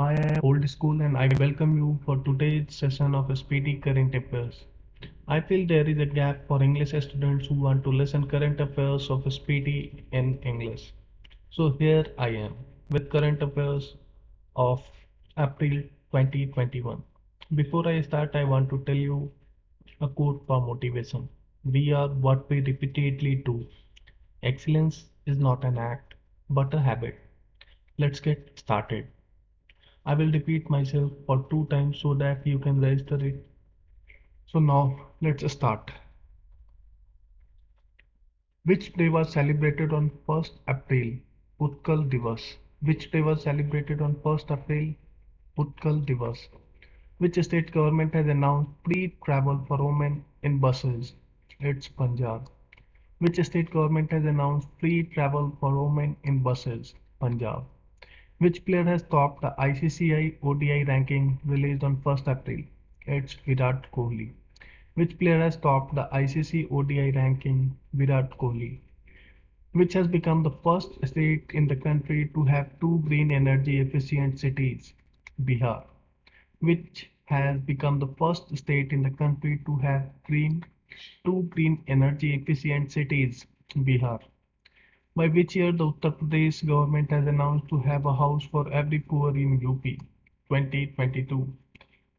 I am Old School and I welcome you for today's session of Speedy Current Affairs. I feel there is a gap for English students who want to listen current affairs of Speedy in English. So here I am with current affairs of April 2021. Before I start, I want to tell you a quote for motivation. We are what we repeatedly do. Excellence is not an act, but a habit. Let's get started. I will repeat myself for two times so that you can register it. So now let's start. Which day was celebrated on 1st April? Utkal Divas. Which day was celebrated on 1st April? Utkal Divas. Which state government has announced free travel for women in buses? It's Punjab. Which state government has announced free travel for women in buses? Punjab. Which player has topped the ICC ODI ranking released on 1st April? It's Virat Kohli. Which player has topped the ICC ODI ranking? Virat Kohli. Which has become the first state in the country to have two green energy efficient cities? Bihar. Which has become the first state in the country to have two green energy efficient cities? Bihar. By which year the Uttar Pradesh government has announced to have a house for every poor in UP? 2022.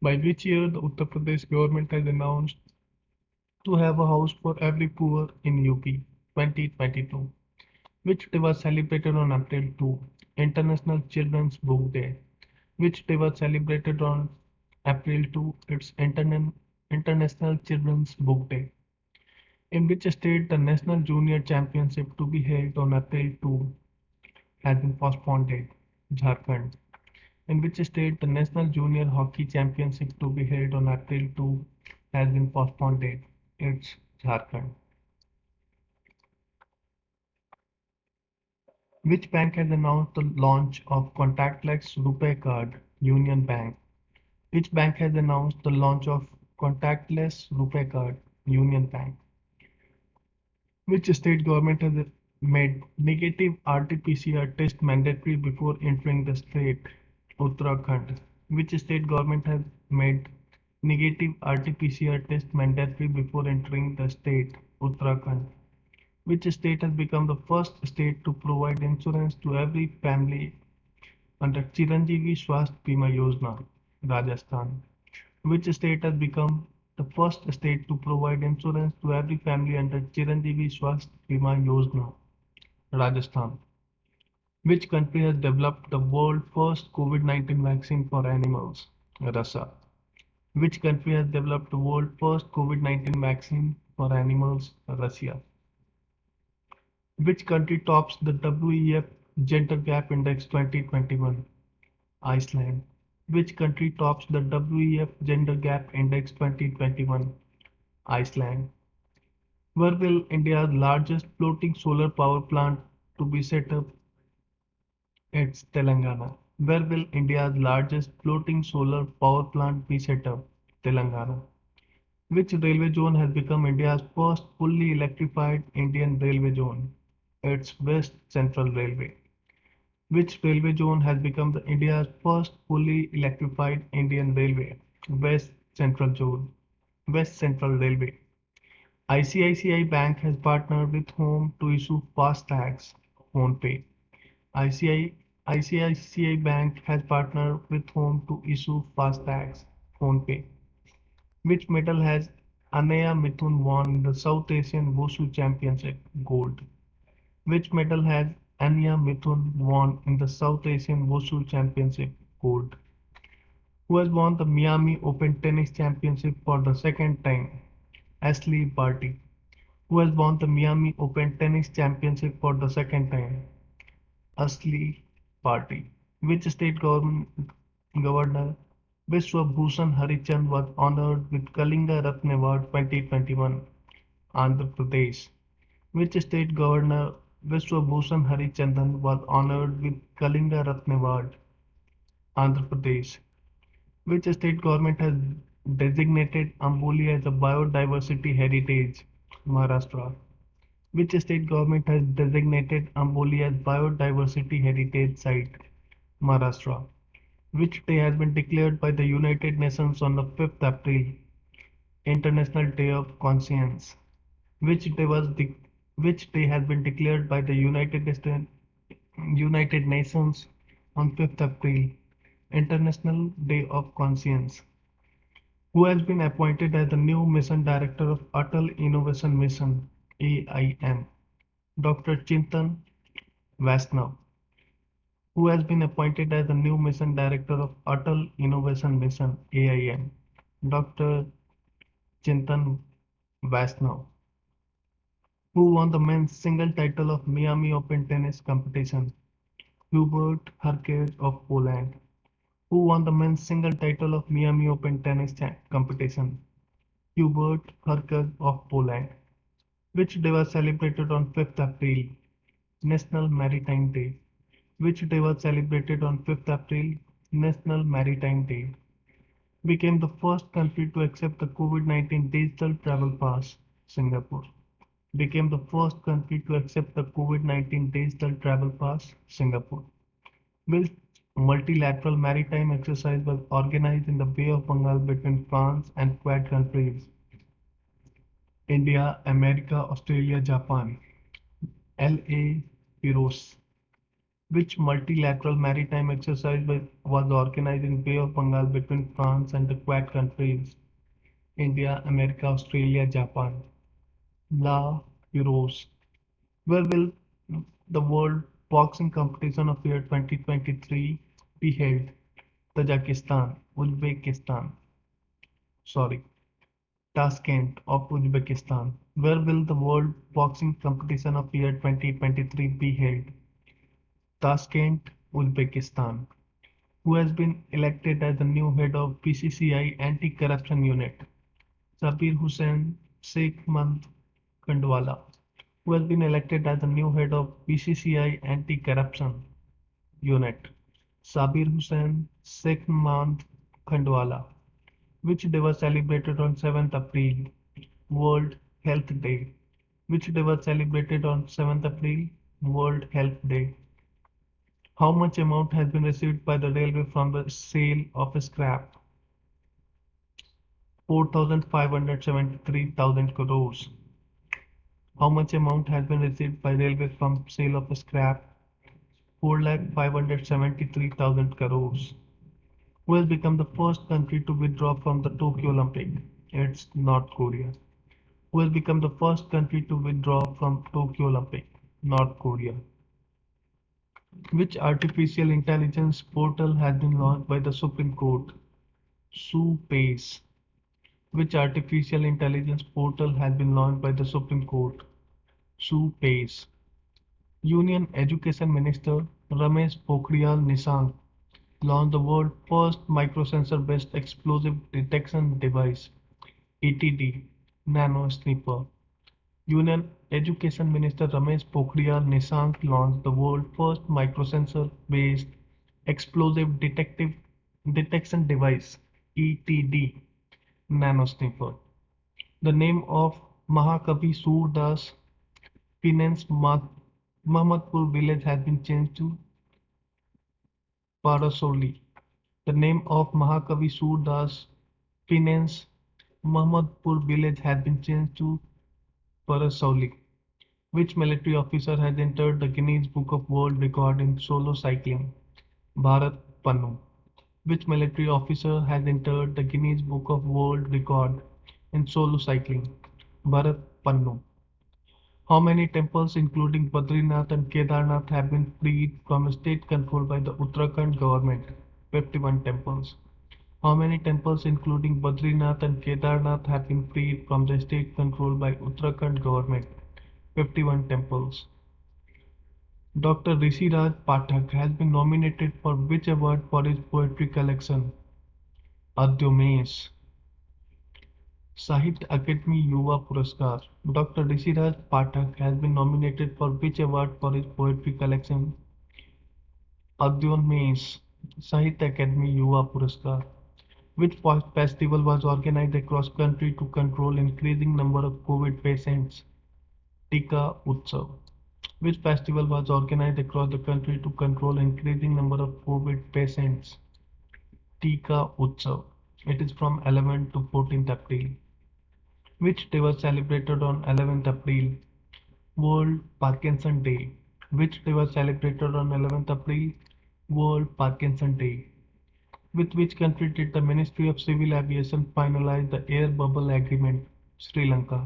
By which year the Uttar Pradesh government has announced to have a house for every poor in UP? 2022. Which day was celebrated on April 2? International Children's Book Day. Which day was celebrated on April 2? It's International Children's Book Day. In which state the National Junior Championship to be held on April 2 has been postponed? Jharkhand. In which state the National Junior Hockey Championship to be held on April 2 has been postponed? It's Jharkhand. Which bank has announced the launch of contactless RuPay card? Union Bank. Which bank has announced the launch of contactless RuPay card? Union Bank. Which state government has made negative RT-PCR test mandatory before entering the state? Uttarakhand. Which state government has made negative RT-PCR test mandatory before entering the state? Uttarakhand. Which state has become the first state to provide insurance to every family under Chiranjeevi Swasthya Bima Yojana? Rajasthan. Which state has become the first state to provide insurance to every family under Chiranjeevi Swasthya Bima Yojana? Rajasthan. Which country has developed the world's first COVID-19 vaccine for animals? Russia. Which country has developed the world's first COVID-19 vaccine for animals? Russia. Which country tops the WEF Gender Gap Index 2021? Iceland. Which country tops the WEF Gender Gap Index 2021? Iceland. Where will India's largest floating solar power plant to be set up? It's Telangana. Where will India's largest floating solar power plant be set up? Telangana. Which railway zone has become India's first fully electrified Indian railway zone? It's West Central Railway. Which railway zone has become India's first fully electrified Indian railway? West Central Zone. West Central Railway. ICICI Bank has partnered with whom to issue FASTags? PhonePe. ICICI Bank has partnered with whom to issue FASTags? PhonePe. Which medal has Anaya Mithun won in the South Asian Wushu Championship? Gold. Which medal has Anya Mithun won in the South Asian Wushu Championship? Gold. Who has won the Miami Open Tennis Championship for the second time? Ashley Barty. Who has won the Miami Open Tennis Championship for the second time? Ashley Barty. Which state governor Vishwa Bhushan Harichand was honored with Kalinga Ratna Award 2021? Andhra Pradesh. Which state governor Vishwa Bhushan Harichandan was honored with Kalinga Ratna Award? Andhra Pradesh. Which state government has designated Amboli as a biodiversity heritage? Maharashtra. Which state government has designated Amboli as biodiversity heritage site? Maharashtra. Which day has been declared by the United Nations on the 5th April, International Day of Conscience? Which day was the which day has been declared by the United Nations on 5th April, International Day of Conscience? Who has been appointed as the new Mission Director of Atal Innovation Mission (AIM)? Dr. Chintan Vaishnav. Who has been appointed as the new Mission Director of Atal Innovation Mission (AIM)? Dr. Chintan Vaishnav. Who won the men's single title of Miami Open tennis competition? Hubert Hurkacz of Poland. Who won the men's single title of Miami Open tennis competition? Hubert Hurkacz of Poland. Which day was celebrated on 5th April? National Maritime Day. Which day was celebrated on 5th April? National Maritime Day. Became the first country to accept the COVID-19 digital travel pass? Singapore. Became the first country to accept the COVID-19 digital travel pass? Singapore. Which multilateral maritime exercise was organized in the Bay of Bengal between France and Quad countries? India, America, Australia, Japan. LA Heroes. Which multilateral maritime exercise was organized in Bay of Bengal between France and the Quad countries? India, America, Australia, Japan. La Heroes. Where will the World Boxing Competition of year 2023 be held? Tajikistan, Uzbekistan. Sorry, Tashkent of Uzbekistan. Where will the World Boxing Competition of year 2023 be held? Tashkent, Uzbekistan. Who has been elected as the new head of BCCI Anti-Corruption Unit? Sabir Hussain Sheikh Mand Khandwala. Who has been elected as the new head of BCCI Anti-Corruption Unit? Sabir Hussain Sheikh Mand Khandwala. Which day was celebrated on 7th April? World Health Day. Which day was celebrated on 7th April? World Health Day. How much amount has been received by the railway from the sale of scrap? 4,573,000 crores. How much amount has been received by railway from sale of scrap? 4,573,000 crores. Who has become the first country to withdraw from the Tokyo Olympic? It's North Korea. Who has become the first country to withdraw from Tokyo Olympic? North Korea. Which artificial intelligence portal has been launched by the Supreme Court? Space. Which artificial intelligence portal has been launched by the Supreme Court? Space. Union Education Minister Ramesh Pokhriyal Nishank launched the world's first microsensor-based explosive detection device (ETD) nano sniper. Union Education Minister Ramesh Pokhriyal Nishank launched the world's first microsensor-based explosive detection device (ETD) nano sniper. The name of Mahakavi Surdas Penance Mahmadpur village has been changed to Parasoli. The name of Mahakavi Surdas Penance Mahmadpur village has been changed to Parasoli. Which military officer has entered the Guinness Book of World Record in solo cycling? Bharat Pannu. Which military officer has entered the Guinness Book of World Record in solo cycling? Bharat Pannu. How many temples, including Badrinath and Kedarnath, have been freed from state control by the Uttarakhand government? 51 temples. How many temples, including Badrinath and Kedarnath, have been freed from the state control by Uttarakhand government? 51 temples. Dr. Rishiraj Pathak has been nominated for which award for his poetry collection? Adyomesh. Sahitya Akademi Yuva Puraskar. Dr. Rishiraj Pathak has been nominated for which award for his poetry collection? Adyomesh. Sahitya Akademi Yuva Puraskar. Which festival was organized across country to control increasing number of COVID patients? Tika Utsav. Which festival was organized across the country to control increasing number of COVID patients? Tika Utsav. It is from 11th to 14th April. Which day was celebrated on 11th April? World Parkinson Day. Which day was celebrated on 11th April? World Parkinson Day. With which country did the Ministry of Civil Aviation finalize the air bubble agreement? Sri Lanka.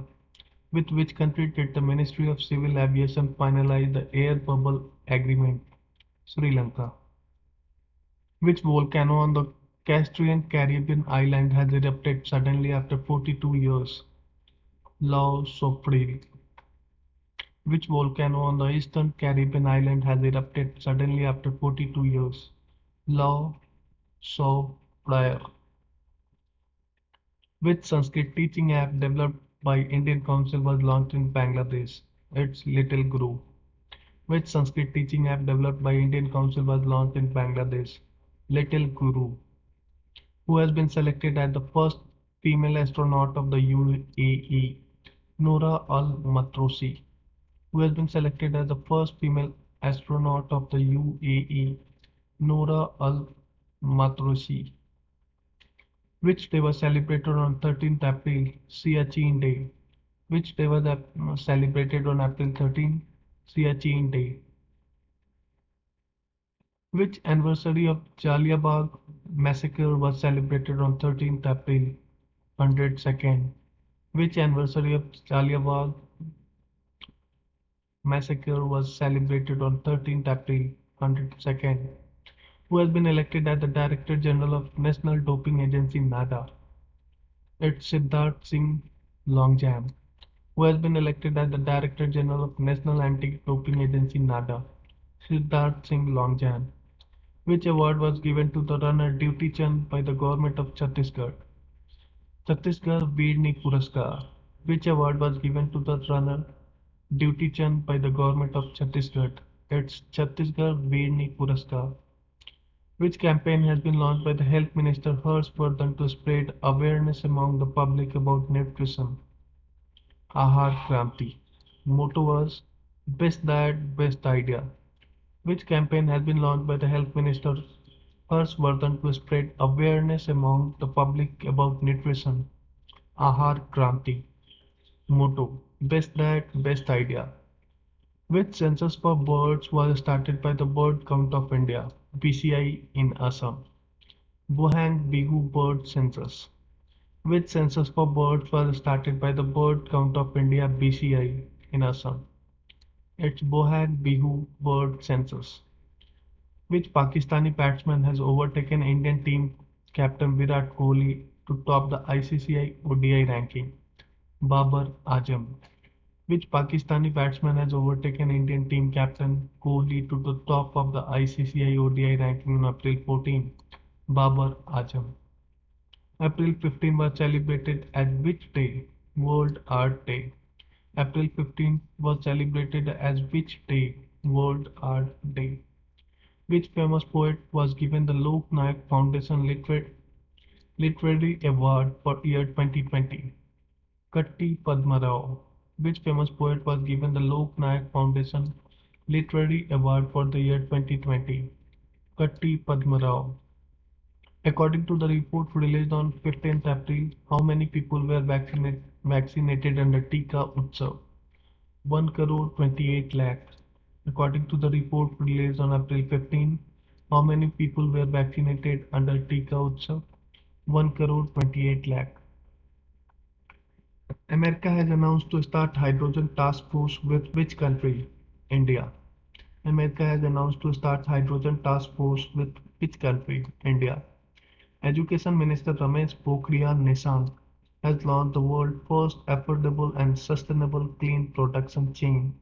With which country did the Ministry of Civil Aviation finalize the air bubble agreement? Sri Lanka. Which volcano on the Castilian Caribbean island has erupted suddenly after 42 years? Lao Sofril. Which volcano on the eastern Caribbean island has erupted suddenly after 42 years? Lao Sofril. Which Sanskrit teaching app developed by Indian Council was launched in Bangladesh? It's Little Guru. Which Sanskrit teaching app developed by Indian Council was launched in Bangladesh? Little Guru. Who has been selected as the first female astronaut of the UAE? Noura Al Matrosi. Who has been selected as the first female astronaut of the UAE? Noura Al Matrosi. Which day was celebrated on 13th April? Siachen Day. Which day was celebrated on April 13? Siachen Day. Which anniversary of Jallianwala Massacre was celebrated on 13th April? 102nd. Which anniversary of Jallianwala Massacre was celebrated on 13th April? 102nd. Who has been elected as the Director General of National Doping Agency NADA? It's Siddharth Singh Longjam. Who has been elected as the Director General of National Anti-Doping Agency NADA? Siddharth Singh Longjam. Which award was given to the runner Duty Chand by the government of Chhattisgarh? Chhattisgarh Veerni Puraskar. Which award was given to the runner Duty Chand by the government of Chhattisgarh? It's Chhattisgarh Veerni Puraskar. Which campaign has been launched by the Health Minister Harshvardhan to spread awareness among the public about nutrition? Ahar Kranti. Motto was Best Diet, Best Idea. Which campaign has been launched by the Health Minister Harshvardhan to spread awareness among the public about nutrition? Ahar Kranti. Motto Best Diet, Best Idea. Which census for birds was started by the Bird Count of India (BCI) in Assam? Bohang Bihu Bird Census. Which census for birds was started by the Bird Count of India (BCI) in Assam? It's Bohang Bihu Bird Census. Which Pakistani batsman has overtaken Indian team captain Virat Kohli to top the ICCI ODI ranking? Babar Azam. Which Pakistani batsman has overtaken Indian team captain Kohli to the top of the ICCI ODI ranking on April 14? Babar Azam. April 15 was celebrated as which day? World Art Day. April 15 was celebrated as which day? World Art Day. Which famous poet was given the Lok Nayak Foundation Literary Award for year 2020? Katti Padmarao. Which famous poet was given the Lok Nayak Foundation Literary Award for the year 2020? Katti Padmarao. According to the report released on 15th April, how many people were vaccinated under Tika Utsav? 1 crore 28 lakh. According to the report released on April 15, how many people were vaccinated under Tika Utsav? 1 crore 28 lakh. America has announced to start hydrogen task force with which country? India. America has announced to start hydrogen task force with which country? India. Education Minister Ramesh Pokhriyal Nishank has launched the world's first affordable and sustainable clean production chain,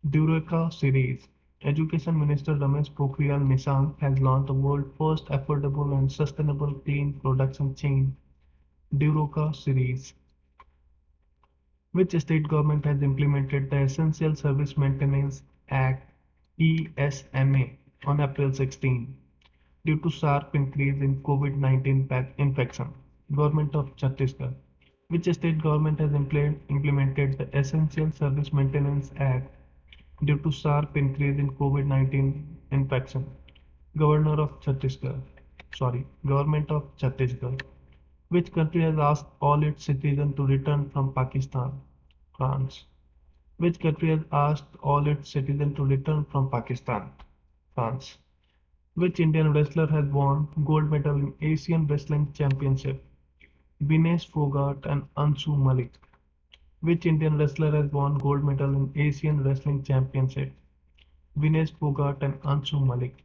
Dureka series. Education Minister Ramesh Pokhriyal Nishank has launched the world's first affordable and sustainable clean production chain, Dureka series. Which state government has implemented the Essential Service Maintenance Act (ESMA) on April 16 due to sharp increase in COVID-19 infection? Government of Chhattisgarh. Which state government has implemented the Essential Service Maintenance Act due to sharp increase in COVID-19 infection? Governor of Chhattisgarh. Government of Chhattisgarh. Which country has asked all its citizens to return from Pakistan? France. Which country has asked all its citizens to return from Pakistan? France. Which Indian wrestler has won gold medal in Asian Wrestling Championship? Vinesh Fogart and Ansu Malik. Which Indian wrestler has won gold medal in Asian Wrestling Championship? Vinesh Fogart and Ansu Malik.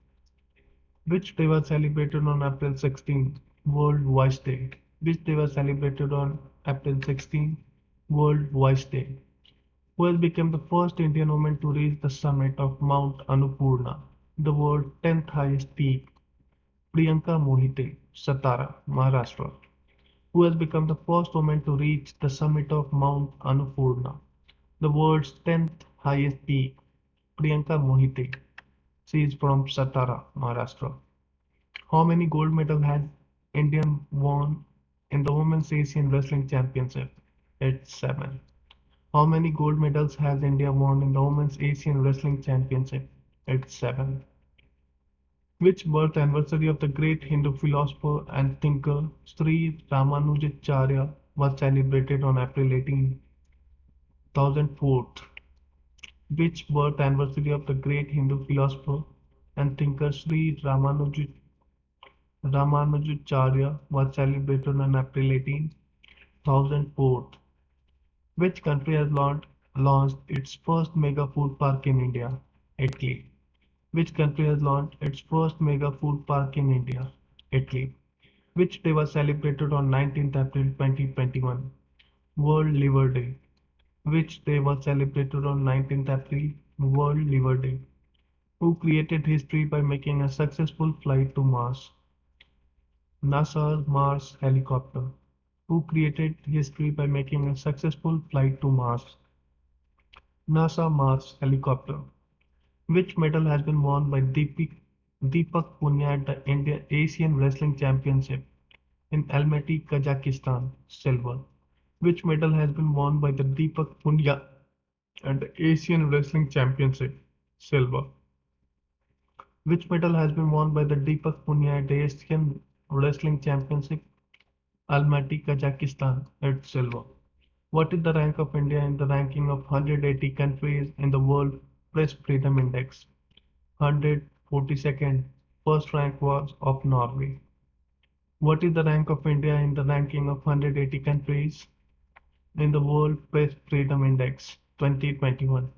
Which day was celebrated on April 16? World Voice Day. Which day was celebrated on April 16? World Voice Day. Who has become the first Indian woman to reach the summit of Mount Annapurna, the world's 10th highest peak? Priyanka Mohite, Satara, Maharashtra. Who has become the first woman to reach the summit of Mount Annapurna, the world's 10th highest peak? Priyanka Mohite. She is from Satara, Maharashtra. How many gold medals has India won in the Women's Asian Wrestling Championship? It's 7. How many gold medals has India won in the Women's Asian Wrestling Championship? It's 7. Which birth anniversary of the great Hindu philosopher and thinker Sri Ramanujacharya was celebrated on April 18, 1004? Which birth anniversary of the great Hindu philosopher and thinker Sri Ramanujacharya was celebrated on April 18, 1004? Which country has launched its first mega food park in India? Italy. Which country has launched its first mega food park in India? Italy. Which day was celebrated on 19th April 2021? World Liver Day. Which day was celebrated on 19th April? World Liver Day. Who created history by making a successful flight to Mars? NASA's Mars helicopter. Who created history by making a successful flight to Mars? NASA Mars helicopter. Which medal has been won by Deepak Punia at the India Asian Wrestling Championship in Almaty, Kazakhstan? Silver. Which medal has been won by the Deepak Punia at the Asian Wrestling Championship? Silver. Which medal has been won by the Deepak Punia at the Asian Wrestling Championship? Almaty, Kazakhstan. It's silver. What is the rank of India in the ranking of 180 countries in the World Press Freedom Index? 142nd. First rank was of Norway. What is the rank of India in the ranking of 180 countries in the World Press Freedom Index 2021?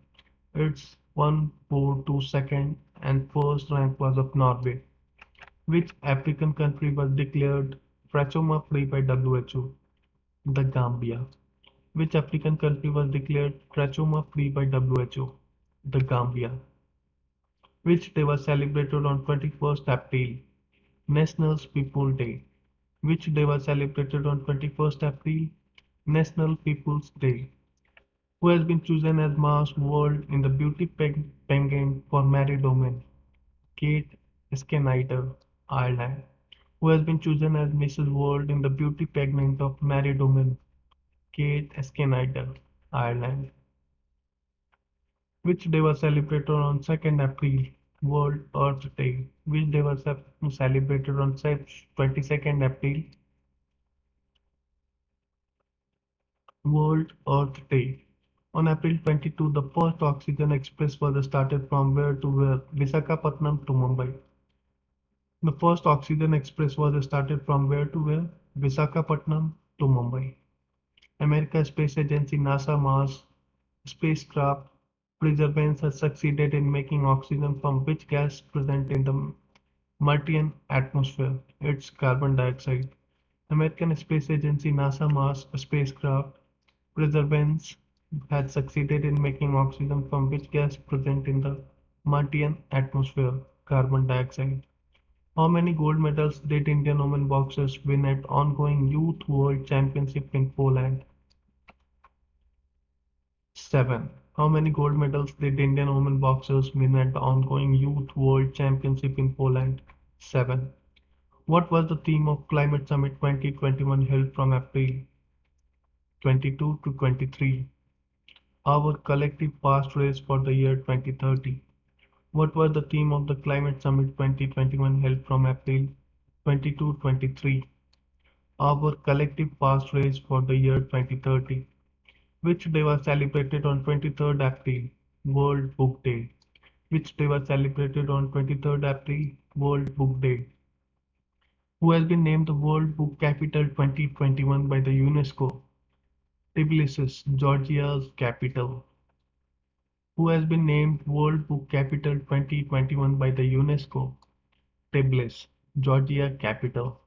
It's 142nd and first rank was of Norway. Which African country was declared trachoma free by WHO? The Gambia. Which African country was declared trachoma free by WHO? The Gambia. Which day was celebrated on 21st April? National People Day. Which day was celebrated on 21st April? National People's Day. Who has been chosen as Miss World in the beauty pageant for married women? Kate Schneider, Ireland. Who has been chosen as Mrs. World in the beauty pageant of married women? Kate Schneider, Ireland. Which day was celebrated on 2nd April? World Earth Day. Which day was celebrated on 22nd April? World Earth Day. On April 22, the first oxygen express was started from where to where? Visakhapatnam to Mumbai. The first oxygen express was started from where to where? Visakhapatnam to Mumbai. American Space Agency NASA Mars spacecraft Perseverance has succeeded in making oxygen from which gas present in the Martian atmosphere? It's carbon dioxide. American Space Agency NASA Mars spacecraft Perseverance has succeeded in making oxygen from which gas present in the Martian atmosphere? Carbon dioxide. How many gold medals did Indian women boxers win at ongoing Youth World Championship in Poland? 7. How many gold medals did Indian women boxers win at the ongoing Youth World Championship in Poland? 7. What was the theme of Climate Summit 2021 held from April 22 to 23? Our collective past race for the year 2030. What was the theme of the Climate Summit 2021 held from April 22-23, Our Collective Past Race for the Year 2030, which day was celebrated on 23rd April, World Book Day, which day was celebrated on 23rd April, World Book Day, who has been named the World Book Capital 2021 by the UNESCO, Tbilisi, Georgia's capital, who has been named World Book Capital 2021 by the UNESCO, Tbilisi, Georgia capital.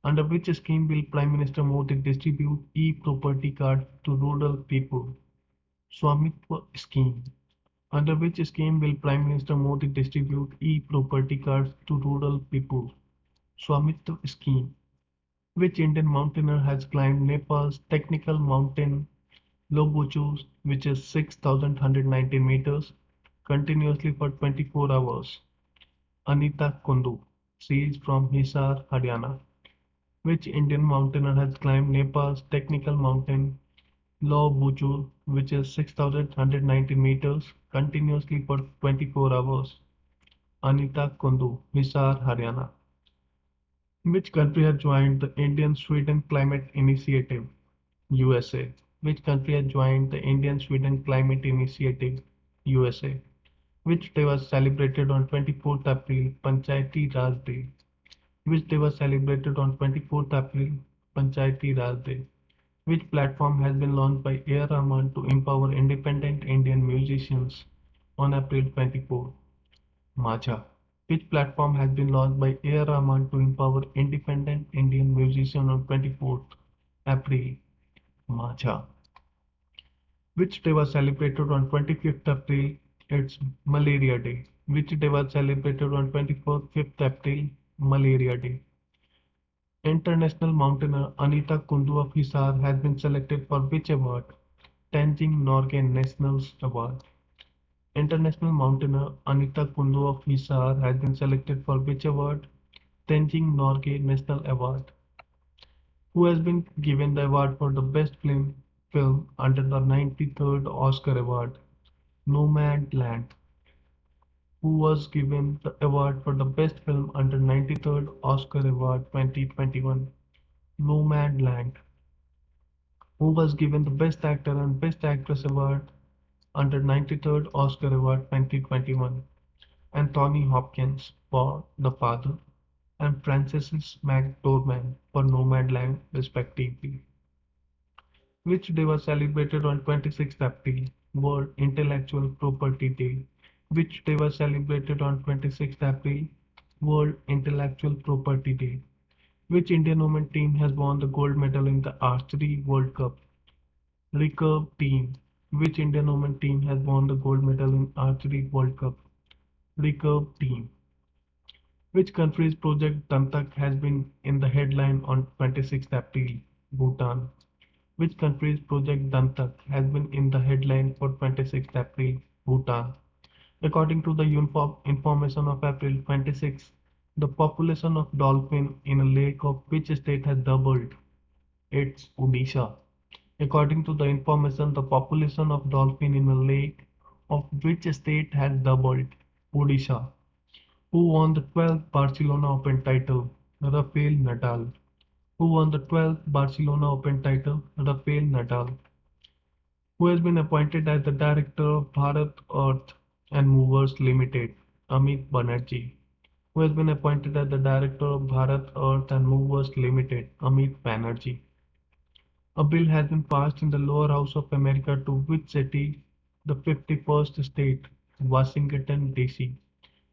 Under which scheme will Prime Minister Modi distribute e-property card to rural people? Swamitwa scheme. Under which scheme will Prime Minister Modi distribute e-property cards to rural people? Swamitwa scheme. Which Indian mountaineer has climbed Nepal's technical mountain Lobuchu, which is 6,190 meters, continuously for 24 hours? Anita Kundu. She is from Hisar, Haryana. Which Indian mountaineer has climbed Nepal's technical mountain Lobuchu, which is 6,190 meters, continuously for 24 hours? Anita Kundu, Hisar, Haryana. Which country has joined the Indian-Sweden Climate Initiative? USA. Which country has joined the Indian-Sweden Climate Initiative? USA. Which day was celebrated on 24th April, Panchayati Raj Day? Which day was celebrated on 24th April, Panchayati Raj Day? Which platform has been launched by A. Rahman to empower independent Indian musicians on April 24? Macha. Which platform has been launched by A. Rahman to empower independent Indian musicians on 24th April? Macha. Which day was celebrated on 25th April? It's Malaria Day. Which day was celebrated on 25th April? Malaria Day. International mountaineer Anita Kundu of Hisar has been selected for which award? Tenzing Norgay National Award. International mountaineer Anita Kundu of Hisar has been selected for which award? Tenzing Norgay National Award. Who has been given the award for the best film under the 93rd Oscar Award? Nomadland. Who was given the award for the best film under 93rd Oscar Award 2021? Nomadland. Who was given the Best Actor and Best Actress Award under 93rd Oscar Award 2021? Anthony Hopkins for The Father and Frances McDormand for Nomadland, respectively. Which day was celebrated on 26th April? World Intellectual Property Day. Which day was celebrated on 26th April? World Intellectual Property Day. Which Indian women team has won the gold medal in the Archery World Cup? Recurve team. Which Indian women team has won the gold medal in Archery World Cup? Recurve team. Which country's Project Dantak has been in the headline on 26th April? Bhutan. Which country's Project Dantak has been in the headline for 26th April? Bhutan. According to the information of April 26, the population of dolphin in a lake of which state has doubled? It's Odisha. According to the information, the population of dolphin in a lake of which state has doubled? Odisha. Who won the 12th Barcelona Open title? Rafael Nadal. Who won the 12th Barcelona Open title? Rafael Nadal. Who has been appointed as the director of Bharat Earth and Movers Limited? Amit Banerjee. Who has been appointed as the director of Bharat Earth and Movers Limited? Amit Banerjee. A bill has been passed in the lower house of America to which city? The 51st state, Washington, D.C.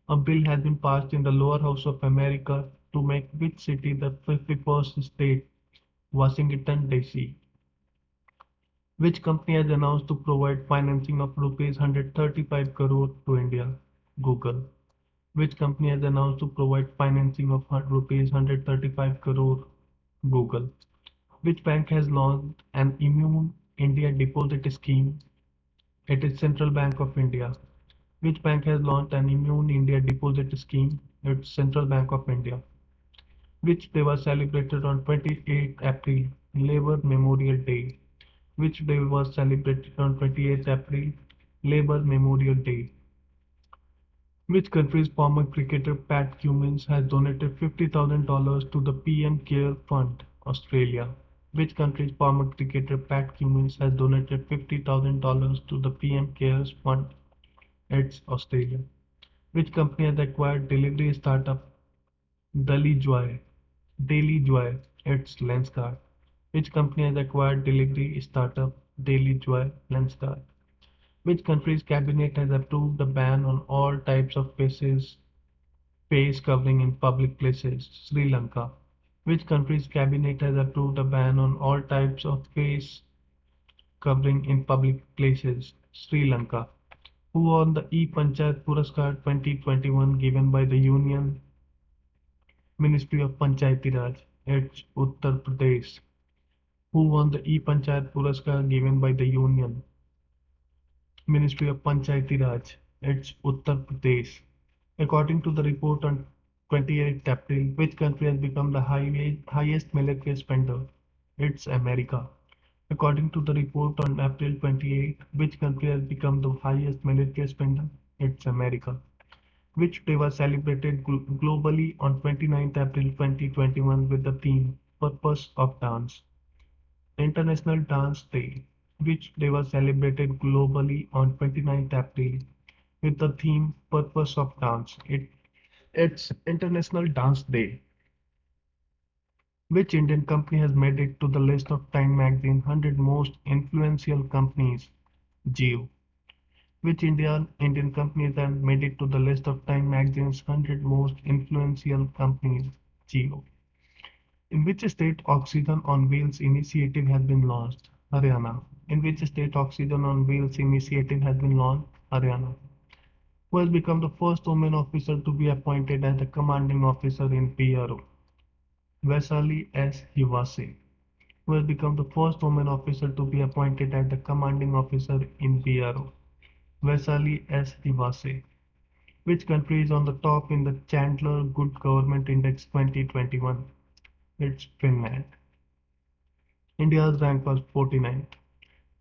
A bill has been passed in the lower house of America to make which city the 51st state, Washington, D.C. Which company has announced to provide financing of rupees 135 crore to India? Google. Which company has announced to provide financing of rupees 135 crore? Google. Which bank has launched an Immune India Deposit Scheme? It is Central Bank of India. Which bank has launched an Immune India Deposit Scheme? It's Central Bank of India. Which day was celebrated on 28th April? Labour Memorial Day. Which day was celebrated on 28th April? Labour Memorial Day. Which country's former cricketer Pat Cummins has donated $50,000 to the PM Care Fund? Australia. Which country's former cricketer Pat Cummins has donated $50,000 to the PM Cares Fund? It's Australia. Which company has acquired delivery startup Daily Joy? Daily Joy. It's Lenskart. Which company has acquired delivery startup Daily Joy? Lenskart. Which country's cabinet has approved a ban on all types of face covering in public places? Sri Lanka. Which country's cabinet has approved a ban on all types of face covering in public places? Sri Lanka. Who won the E-Panchayat Puraskar 2021 given by the Union Ministry of Panchayati Raj? It's Uttar Pradesh. Who won the E-Panchayat Puraskar given by the Union Ministry of Panchayati Raj? It's Uttar Pradesh. According to the report on 28th April, which country has become the highest military spender? It's America. According to the report on April 28, which country has become the highest military spender? It's America. Which day was celebrated globally on 29th April 2021 with the theme Purpose of Dance? International Dance Day. Which day was celebrated globally on 29th April with the theme Purpose of Dance? It's International Dance Day. Which Indian company has made it to the list of Time magazine 100 most influential companies? Jio. Which Indian companies have made it to the list of Time magazine's 100 most influential companies? Jio. In which state Oxygen on Wheels initiative has been launched? Haryana. In which state Oxygen on Wheels initiative has been launched? Haryana. Who has become the first woman officer to be appointed as the commanding officer in PRO? Vaishali S. Hivase, who has become the first woman officer to be appointed as the commanding officer in PRO. Vaishali S. Hivase. Which country is on the top in the Chandler Good Government Index 2021? It's Finland. India's rank was 49th.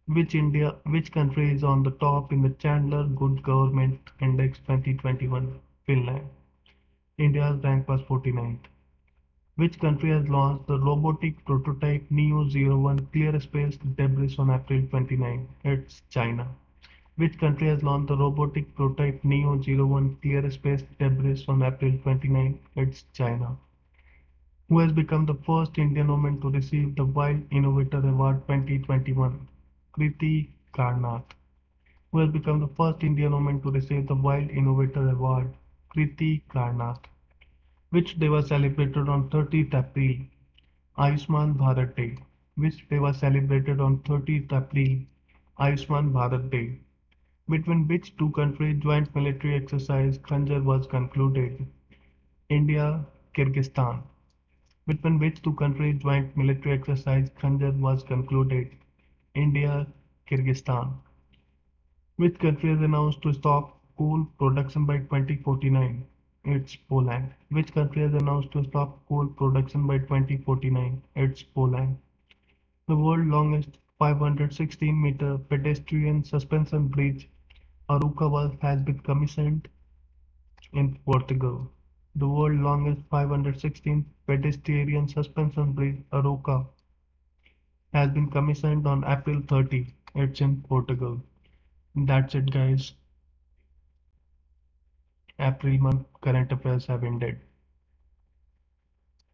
Which country is on the top in the Chandler Good Government Index 2021? Finland. India's rank was 49th. Which country has launched the robotic prototype Neo-01 clear space debris on April 29? It's China. Which country has launched the robotic prototype Neo-01 clear space debris on April 29? It's China. Who has become the first Indian woman to receive the Wild Innovator Award 2021? Kriti Karnath. Who has become the first Indian woman to receive the Wild Innovator Award? Kriti Karnath. Which day was celebrated on 30th April? Ayushman Bharat Day. Which day was celebrated on 30th April? Ayushman Bharat Day. Between which two countries joint military exercise Khanjar was concluded? India, Kyrgyzstan. Between which two countries joint military exercise Khanjar was concluded? India, Kyrgyzstan. Which country has announced to stop coal production by 2049? It's Poland. Which country has announced to stop coal production by 2049? It's Poland. The world's longest 516-meter pedestrian suspension bridge, Aruca, has been commissioned in Portugal. The world's longest 516 pedestrian suspension bridge, Aruca, has been commissioned on April 30. It's in Portugal. That's it, guys. April month current affairs have ended.